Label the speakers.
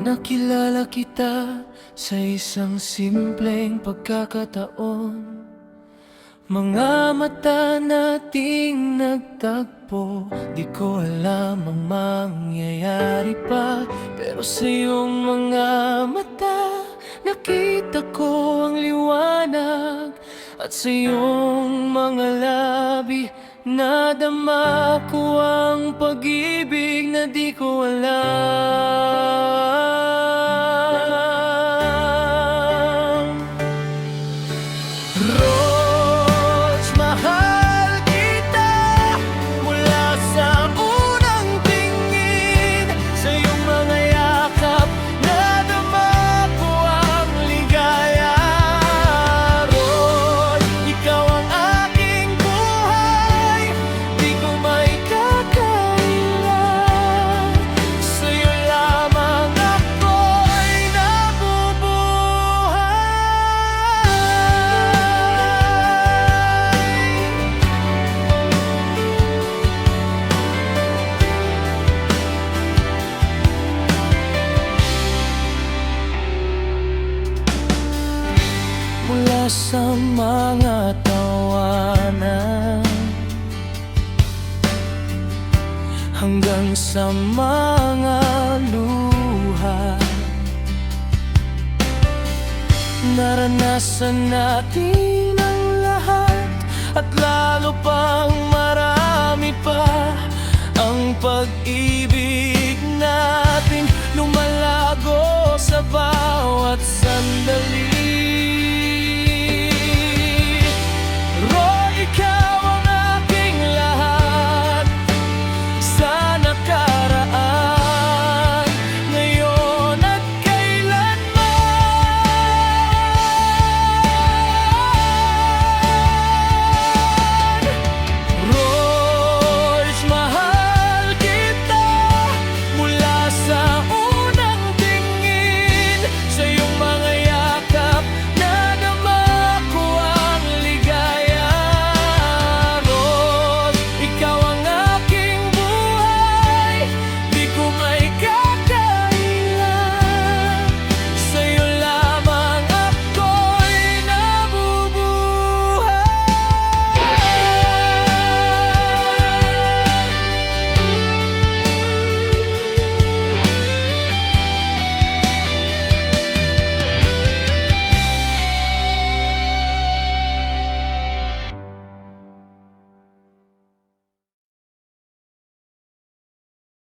Speaker 1: Nakilala kita sa isang simpleng pagkakataon. Mga mata nating nagtagpo, di ko alam ang mangyayari pa. Pero sa iyong mga mata, nakita ko ang liwanag. At sa iyong mga labi, nadama ko ang pag-ibig na di ko alam. Rose, mahal kita mula sa unang tingin. Sa iyong mga yakap, nadama ko ang ligaya. Rose, ikaw ang aking buhay, di ko maikakailan. Sa iyo lamang ako'y nabubuhay. Mula sa mga tawanan hanggang sa mga luha, naranasan natin ang lahat at lalo pang marami pa. Ang pag-ibig